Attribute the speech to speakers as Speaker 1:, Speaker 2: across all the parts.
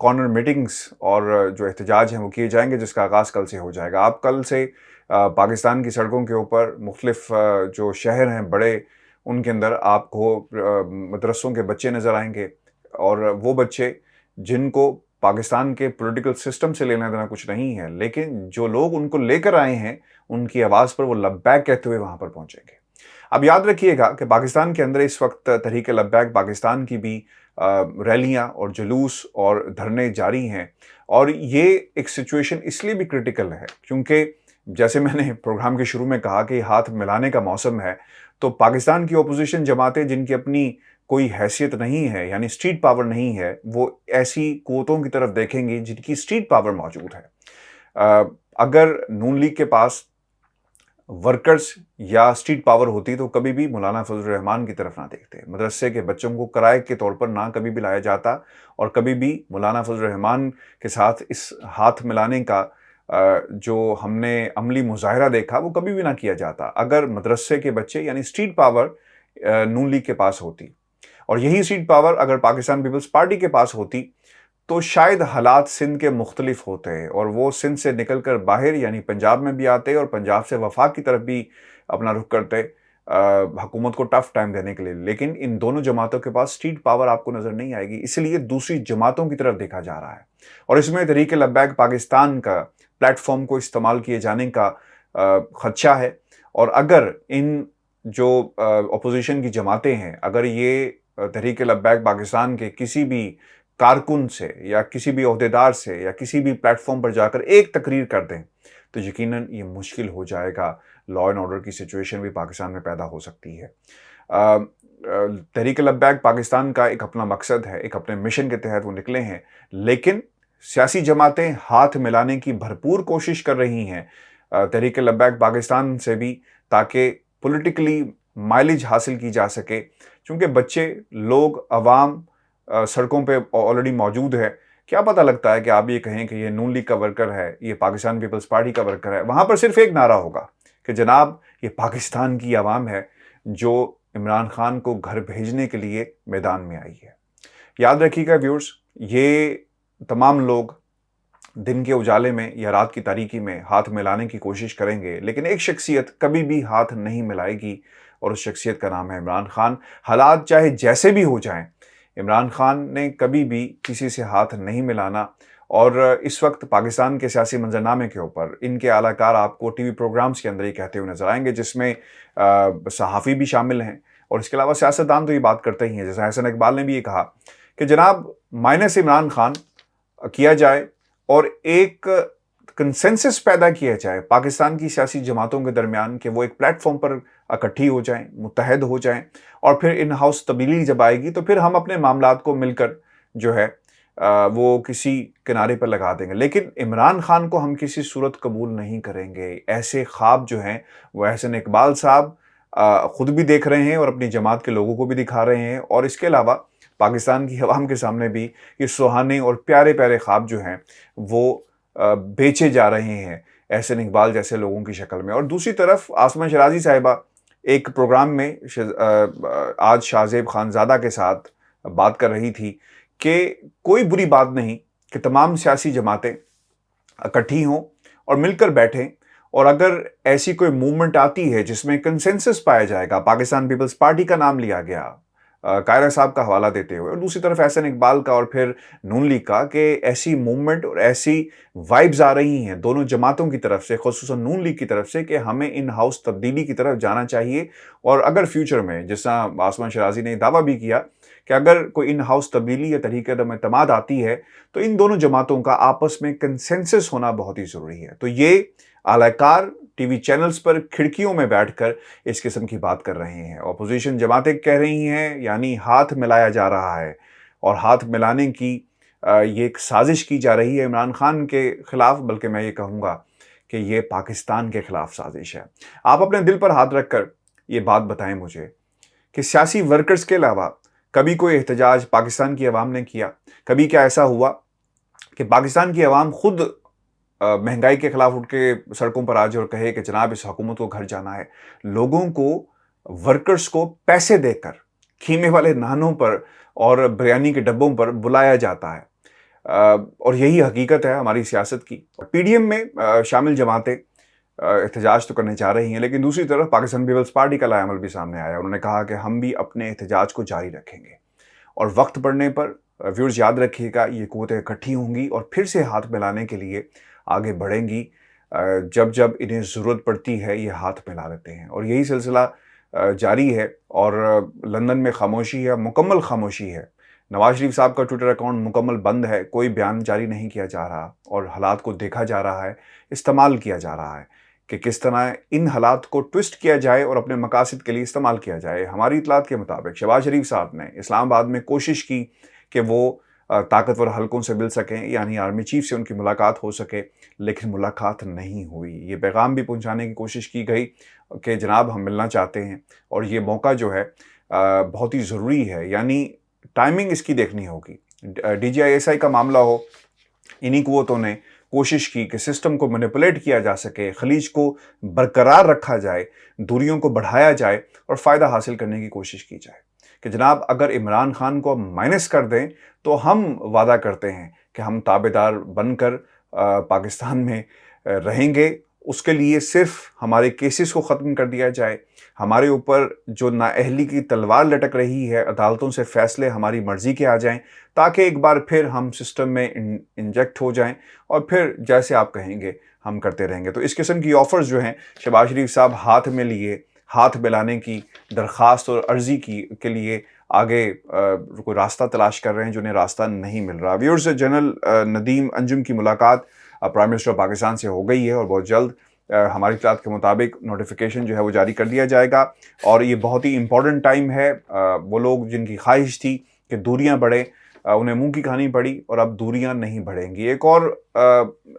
Speaker 1: Corner meetings اور جو احتجاج ہیں وہ کیے جائیں گے، جس کا آغاز کل سے ہو جائے گا۔ آپ کل سے پاکستان کی سڑکوں کے اوپر مختلف جو شہر ہیں بڑے، ان کے اندر آپ کو مدرسوں کے بچے نظر آئیں گے، اور وہ بچے جن کو پاکستان کے پولیٹیکل سسٹم سے لینا دینا کچھ نہیں ہے، لیکن جو لوگ ان کو لے کر آئے ہیں ان کی آواز پر وہ لبیک کہتے ہوئے وہاں پر پہنچیں گے۔ اب یاد رکھیے گا کہ پاکستان کے اندر اس وقت تحریک لبیک پاکستان کی بھی ریلیاں اور جلوس اور دھرنے جاری ہیں، اور یہ ایک سچویشن اس لیے بھی کرٹیکل ہے کیونکہ جیسے میں نے پروگرام کے شروع میں کہا کہ ہاتھ ملانے کا موسم ہے، تو پاکستان کی اپوزیشن جماعتیں جن کی اپنی کوئی حیثیت نہیں ہے، یعنی اسٹریٹ پاور نہیں ہے، وہ ایسی قوتوں کی طرف دیکھیں گی جن کی اسٹریٹ پاور موجود ہے۔ اگر نون لیگ کے پاس ورکرز یا اسٹریٹ پاور ہوتی تو کبھی بھی مولانا فضل الرحمان کی طرف نہ دیکھتے، مدرسے کے بچوں کو کرائے کے طور پر نہ کبھی بھی لایا جاتا، اور کبھی بھی مولانا فضل الرحمان کے ساتھ اس ہاتھ ملانے کا جو ہم نے عملی مظاہرہ دیکھا وہ کبھی بھی نہ کیا جاتا اگر مدرسے کے بچے یعنی اسٹریٹ پاور نون لیگ کے پاس ہوتی، اور یہی اسٹریٹ پاور اگر پاکستان پیپلز پارٹی کے پاس ہوتی تو شاید حالات سندھ کے مختلف ہوتے، اور وہ سندھ سے نکل کر باہر یعنی پنجاب میں بھی آتے اور پنجاب سے وفاق کی طرف بھی اپنا رخ کرتے حکومت کو ٹف ٹائم دینے کے لیے۔ لیکن ان دونوں جماعتوں کے پاس اسٹریٹ پاور آپ کو نظر نہیں آئے گی، اس لیے دوسری جماعتوں کی طرف دیکھا جا رہا ہے، اور اس میں تحریک لبیک پاکستان کا پلیٹ فارم کو استعمال کیے جانے کا خدشہ ہے۔ اور اگر ان جو اپوزیشن کی جماعتیں ہیں، اگر یہ تحریک لبیک پاکستان کے کسی بھی کارکن سے یا کسی بھی عہدیدار سے یا کسی بھی پلیٹ فارم پر جا کر ایک تقریر کر دیں تو یقیناً یہ مشکل ہو جائے گا، لا اینڈ آرڈر کی سچویشن بھی پاکستان میں پیدا ہو سکتی ہے۔ تحریک لبیک پاکستان کا ایک اپنا مقصد ہے، ایک اپنے مشن کے تحت وہ نکلے ہیں، لیکن سیاسی جماعتیں ہاتھ ملانے کی بھرپور کوشش کر رہی ہیں تحریک لبیک پاکستان سے بھی، تاکہ پولیٹیکلی مائلیج حاصل کی جا سکے، چونکہ بچے لوگ عوام سڑکوں پہ آلریڈی موجود ہے۔ کیا پتہ لگتا ہے کہ آپ یہ کہیں کہ یہ نون لیگ کا ورکر ہے، یہ پاکستان پیپلز پارٹی کا ورکر ہے، وہاں پر صرف ایک نعرہ ہوگا کہ جناب یہ پاکستان کی عوام ہے جو عمران خان کو گھر بھیجنے کے لیے میدان میں آئی ہے۔ یاد رکھیے گا ویورز، یہ تمام لوگ دن کے اجالے میں یا رات کی تاریکی میں ہاتھ ملانے کی کوشش کریں گے، لیکن ایک شخصیت کبھی بھی ہاتھ نہیں ملائے گی، اور اس شخصیت کا نام ہے عمران خان۔ حالات چاہے جیسے بھی ہو جائیں، عمران خان نے کبھی بھی کسی سے ہاتھ نہیں ملانا، اور اس وقت پاکستان کے سیاسی منظرنامے کے اوپر ان کے اعلی کار آپ کو ٹی وی پروگرامز کے اندر ہی کہتے ہوئے نظر آئیں گے، جس میں صحافی بھی شامل ہیں، اور اس کے علاوہ سیاستدان تو یہ بات کرتے ہی ہیں، جیسے حسن اقبال نے بھی یہ کہا کہ جناب مائنس عمران خان کیا جائے اور ایک کنسنسس پیدا کیا جائے پاکستان کی سیاسی جماعتوں کے درمیان کہ وہ ایک پلیٹ فارم پر اکٹھی ہو جائیں، متحد ہو جائیں، اور پھر ان ہاؤس تبدیلی جب آئے گی تو پھر ہم اپنے معاملات کو مل کر جو ہے وہ کسی کنارے پر لگا دیں گے۔ لیکن عمران خان کو ہم کسی صورت قبول نہیں کریں گے۔ ایسے خواب جو ہیں وہ حسن اقبال صاحب خود بھی دیکھ رہے ہیں اور اپنی جماعت کے لوگوں کو بھی دکھا رہے ہیں، اور اس کے علاوہ پاکستان کی عوام کے سامنے بھی یہ سہانے اور پیارے پیارے خواب جو ہیں وہ بیچے جا رہے ہیں احسن اقبال جیسے لوگوں کی شکل میں۔ اور دوسری طرف آسمہ شرازی صاحبہ ایک پروگرام میں آج شاہزیب خانزادہ کے ساتھ بات کر رہی تھی کہ کوئی بری بات نہیں کہ تمام سیاسی جماعتیں اکٹھی ہوں اور مل کر بیٹھیں، اور اگر ایسی کوئی موومنٹ آتی ہے جس میں کنسنسس پایا جائے گا، پاکستان پیپلز پارٹی کا نام لیا گیا قائرہ صاحب کا حوالہ دیتے ہوئے، اور دوسری طرف احسن اقبال کا اور پھر نون لیگ کا، کہ ایسی موومنٹ اور ایسی وائبز آ رہی ہیں دونوں جماعتوں کی طرف سے، خصوصاً نون لیگ کی طرف سے، کہ ہمیں ان ہاؤس تبدیلی کی طرف جانا چاہیے، اور اگر فیوچر میں جس طرح آسمان شرازی نے دعویٰ بھی کیا کہ اگر کوئی ان ہاؤس تبدیلی یا تحریک عدم اعتماد آتی ہے تو ان دونوں جماعتوں کا آپس میں کنسنسس ہونا بہت ہی ضروری ہے۔ تو یہ اعلی کار ٹی وی چینلز پر کھڑکیوں میں بیٹھ کر اس قسم کی بات کر رہے ہیں، اپوزیشن جماعتیں کہہ رہی ہیں، یعنی ہاتھ ملایا جا رہا ہے، اور ہاتھ ملانے کی یہ ایک سازش کی جا رہی ہے عمران خان کے خلاف، بلکہ میں یہ کہوں گا کہ یہ پاکستان کے خلاف سازش ہے۔ آپ اپنے دل پر ہاتھ رکھ کر یہ بات بتائیں مجھے کہ سیاسی ورکرز کے علاوہ کبھی کوئی احتجاج پاکستان کی عوام نے کیا؟ کبھی کیا ایسا ہوا کہ پاکستان کی عوام خود مہنگائی کے خلاف اٹھ کے سڑکوں پر آ جائے اور کہے کہ جناب اس حکومت کو گھر جانا ہے؟ لوگوں کو، ورکرز کو پیسے دے کر کھیمے والے نانوں پر اور بریانی کے ڈبوں پر بلایا جاتا ہے۔ اور یہی حقیقت ہے ہماری سیاست کی۔ پی ڈی ایم میں شامل جماعتیں احتجاج تو کرنے چاہ رہی ہیں، لیکن دوسری طرف پاکستان پیپلز پارٹی کا لائے عمل بھی سامنے آیا۔ انہوں نے کہا کہ ہم بھی اپنے احتجاج کو جاری رکھیں گے، اور وقت پڑنے پر ویورز یاد رکھیے گا یہ قوتیں اکٹھی ہوں گی اور پھر سے ہاتھ ملانے کے لیے آگے بڑھیں گی۔ جب جب انہیں ضرورت پڑتی ہے یہ ہاتھ ملا لیتے ہیں، اور یہی سلسلہ جاری ہے۔ اور لندن میں خاموشی ہے، مکمل خاموشی ہے۔ نواز شریف صاحب کا ٹویٹر اکاؤنٹ مکمل بند ہے، کوئی بیان جاری نہیں کیا جا رہا، اور حالات کو دیکھا جا رہا ہے، استعمال کیا جا رہا ہے کہ کس طرح ان حالات کو ٹوسٹ کیا جائے اور اپنے مقاصد کے لیے استعمال کیا جائے۔ ہماری اطلاعات کے مطابق شہباز شریف صاحب نے اسلام آباد میں کوشش کی کہ وہ طاقتور حلقوں سے مل سکیں، یعنی آرمی چیف سے ان کی ملاقات ہو سکے، لیکن ملاقات نہیں ہوئی۔ یہ پیغام بھی پہنچانے کی کوشش کی گئی کہ جناب ہم ملنا چاہتے ہیں، اور یہ موقع جو ہے بہت ہی ضروری ہے، یعنی ٹائمنگ اس کی دیکھنی ہوگی۔ D G I S I کا معاملہ ہو، انہی قوتوں نے کوشش کی کہ سسٹم کو مینیپولیٹ کیا جا سکے، خلیج کو برقرار رکھا جائے، دوریوں کو بڑھایا جائے اور فائدہ حاصل کرنے کی کوشش کی جائے کہ جناب اگر عمران خان کو مائنس کر دیں تو ہم وعدہ کرتے ہیں کہ ہم تابعدار بن کر پاکستان میں رہیں گے۔ اس کے لیے صرف ہمارے کیسز کو ختم کر دیا جائے، ہمارے اوپر جو نااہلی کی تلوار لٹک رہی ہے، عدالتوں سے فیصلے ہماری مرضی کے آ جائیں، تاکہ ایک بار پھر ہم سسٹم میں انجیکٹ ہو جائیں، اور پھر جیسے آپ کہیں گے ہم کرتے رہیں گے۔ تو اس قسم کی آفرز جو ہیں شہباز شریف صاحب ہاتھ میں لیے، ہاتھ ملانے کی درخواست اور عرضی کے لیے آگے کوئی راستہ تلاش کر رہے ہیں، جو انہیں راستہ نہیں مل رہا۔ ویورز، جنرل ندیم انجم کی ملاقات پرائم منسٹر پاکستان سے ہو گئی ہے، اور بہت جلد ہماری اطلاعات کے مطابق نوٹیفیکیشن جو ہے وہ جاری کر دیا جائے گا، اور یہ بہت ہی امپورٹنٹ ٹائم ہے۔ وہ لوگ جن کی خواہش تھی کہ دوریاں بڑھیں، انہیں منہ کی کہانی پڑی، اور اب دوریاں نہیں بڑھیں گی۔ ایک اور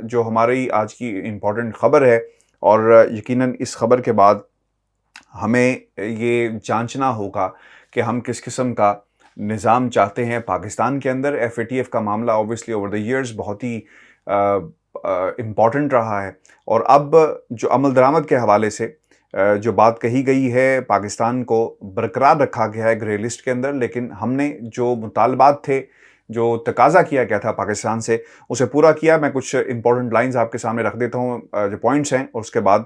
Speaker 1: جو ہماری آج کی امپورٹنٹ خبر ہے، اور یقیناً اس خبر کے بعد ہمیں یہ جانچنا ہوگا کہ ہم کس قسم کا نظام چاہتے ہیں پاکستان کے اندر۔ ایف اے ٹی ایف کا معاملہ اوبویسلی اوور دا ایئرز بہت ہی امپورٹنٹ رہا ہے، اور اب جو عمل درآمد کے حوالے سے جو بات کہی گئی ہے، پاکستان کو برقرار رکھا گیا ہے گرے لسٹ کے اندر، لیکن ہم نے جو مطالبات تھے، جو تقاضا کیا گیا تھا پاکستان سے، اسے پورا کیا۔ میں کچھ امپورٹنٹ لائنز آپ کے سامنے رکھ دیتا ہوں، جو پوائنٹس ہیں، اور اس کے بعد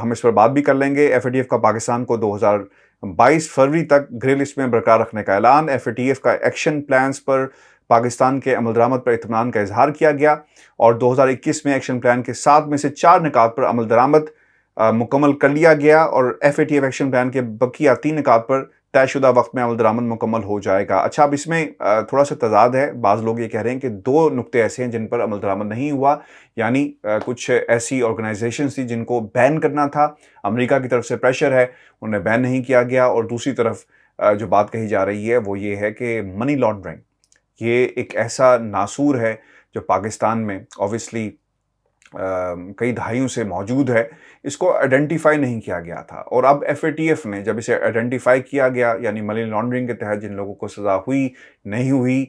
Speaker 1: ہم اس پر بات بھی کر لیں گے۔ ایف اے ٹی ایف کا پاکستان کو 2022 فروری تک گرے لسٹ میں برقرار رکھنے کا اعلان۔ ایف اے ٹی ایف کا ایکشن پلانز پر پاکستان کے عمل درآمد پر اطمینان کا اظہار کیا گیا، اور 2021 میں ایکشن پلان کے 7 میں سے 4 نکات پر عمل درآمد مکمل کر لیا گیا، اور F A T F action plan کے بقیہ 3 نکات پر طے شدہ وقت میں عمل درآمد مکمل ہو جائے گا۔ اچھا، اب اس میں تھوڑا سا تضاد ہے۔ بعض لوگ یہ کہہ رہے ہیں کہ 2 نقطے ایسے ہیں جن پر عمل درآمد نہیں ہوا، یعنی کچھ ایسی آرگنائزیشنز تھی جن کو بین کرنا تھا، امریکہ کی طرف سے پریشر ہے، انہیں بین نہیں کیا گیا، اور دوسری طرف جو بات کہی جا رہی ہے وہ یہ ہے کہ منی لانڈرنگ یہ ایک ایسا ناسور ہے جو پاکستان میں اوبویسلی کئی دہائیوں سے موجود ہے، اس کو آئیڈینٹیفائی نہیں کیا گیا تھا، اور اب ایف اے ٹی ایف نے جب اسے آئیڈینٹیفائی کیا گیا، یعنی منی لانڈرنگ کے تحت جن لوگوں کو سزا ہوئی، نہیں ہوئی،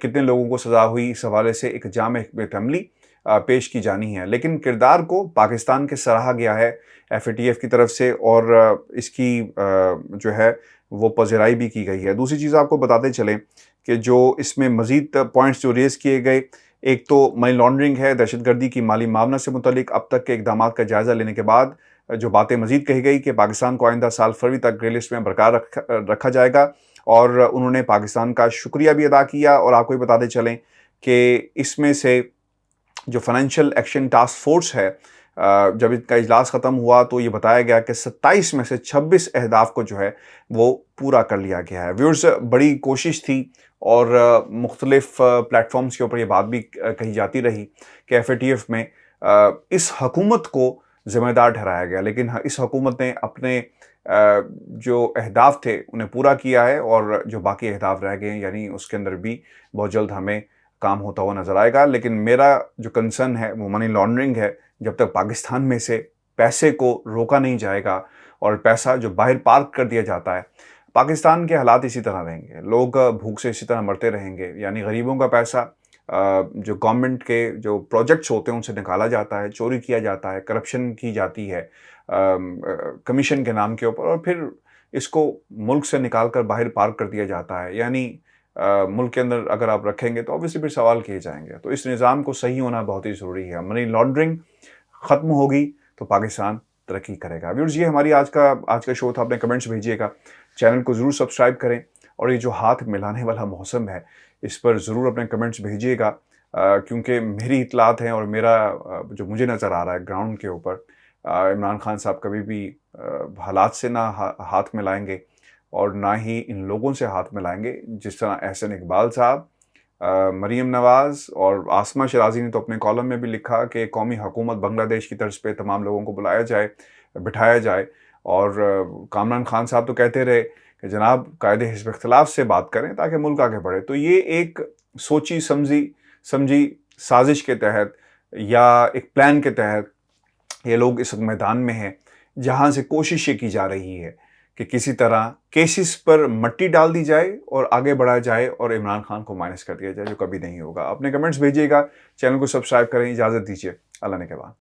Speaker 1: کتنے لوگوں کو سزا ہوئی، اس حوالے سے ایک جامع حکمت عملی پیش کی جانی ہے۔ لیکن کردار کو پاکستان کے سراہا گیا ہے ایف اے ٹی ایف کی طرف سے، اور اس کی جو ہے وہ پذیرائی بھی کی گئی ہے۔ دوسری چیز آپ کو بتاتے چلیں کہ جو اس میں مزید پوائنٹس جو ریز کیے گئے، ایک تو منی لانڈرنگ ہے، دہشت گردی کی مالی معاونت سے متعلق اب تک کے اقدامات کا جائزہ لینے کے بعد جو باتیں مزید کہی گئی کہ پاکستان کو آئندہ سال فروری تک گرے لسٹ میں برقرار رکھا جائے گا، اور انہوں نے پاکستان کا شکریہ بھی ادا کیا۔ اور آپ کو یہ بتاتے چلیں کہ اس میں سے جو فائنینشیل ایکشن ٹاسک فورس ہے، جب ان کا اجلاس ختم ہوا تو یہ بتایا گیا کہ 27 میں سے 26 اہداف کو جو ہے وہ پورا کر لیا گیا ہے۔ ویورز، بڑی کوشش تھی، اور مختلف پلیٹ فارمز کے اوپر یہ بات بھی کہی جاتی رہی کہ ایف اے ٹی ایف میں اس حکومت کو ذمہ دار ٹھہرایا گیا، لیکن اس حکومت نے اپنے جو اہداف تھے انہیں پورا کیا ہے، اور جو باقی اہداف رہ گئے ہیں، یعنی اس کے اندر بھی بہت جلد ہمیں کام ہوتا ہوا نظر آئے گا۔ لیکن میرا جو کنسرن ہے وہ منی لانڈرنگ ہے۔ جب تک پاکستان میں سے پیسے کو روکا نہیں جائے گا، اور پیسہ جو باہر پارک کر دیا جاتا ہے، پاکستان کے حالات اسی طرح رہیں گے، لوگ بھوک سے اسی طرح مرتے رہیں گے، یعنی غریبوں کا پیسہ جو گورنمنٹ کے جو پروجیکٹس ہوتے ہیں ان سے نکالا جاتا ہے، چوری کیا جاتا ہے، کرپشن کی جاتی ہے کمیشن کے نام کے اوپر، اور پھر اس کو ملک سے نکال کر باہر پارک کر دیا جاتا ہے۔ یعنی ملک کے اندر اگر آپ رکھیں گے تو obviously پھر سوال کیے جائیں گے. تو اس نظام کو صحیح ہونا بہت ہی ضروری ہے. منی لانڈرنگ ختم ہوگی تو پاکستان ترقی کرے گا. ویورز یہ ہماری آج کا شو تھا. اپنے کمنٹس بھیجیے گا, چینل کو ضرور سبسکرائب کریں, اور یہ جو ہاتھ ملانے والا موسم ہے اس پر ضرور اپنے کمنٹس بھیجیے گا, کیونکہ میری اطلاعات ہیں اور میرا جو مجھے نظر آ رہا ہے گراؤنڈ کے اوپر, عمران خان صاحب کبھی بھی حالات سے نہ ہاتھ ملائیں گے اور نہ ہی ان لوگوں سے ہاتھ ملائیں گے جس طرح احسن اقبال صاحب, مریم نواز اور آسمہ شرازی نے تو اپنے کالم میں بھی لکھا کہ قومی حکومت بنگلہ دیش کی طرز پہ تمام لوگوں کو بلایا جائے, بٹھایا جائے. اور کامران خان صاحب تو کہتے رہے کہ جناب قائد حزب اختلاف سے بات کریں تاکہ ملک آگے بڑھے. تو یہ ایک سوچی سمجھی سازش کے تحت یا ایک پلان کے تحت یہ لوگ اس میدان میں ہیں, جہاں سے کوشش یہ کی جا رہی ہے کہ کسی طرح کیسز پر مٹی ڈال دی جائے اور آگے بڑھا جائے اور عمران خان کو مائنس کر دیا جائے, جو کبھی نہیں ہوگا. اپنے کمنٹس بھیجیے گا, چینل کو سبسکرائب کریں. اجازت دیجیے, اللہ نے کے بعد.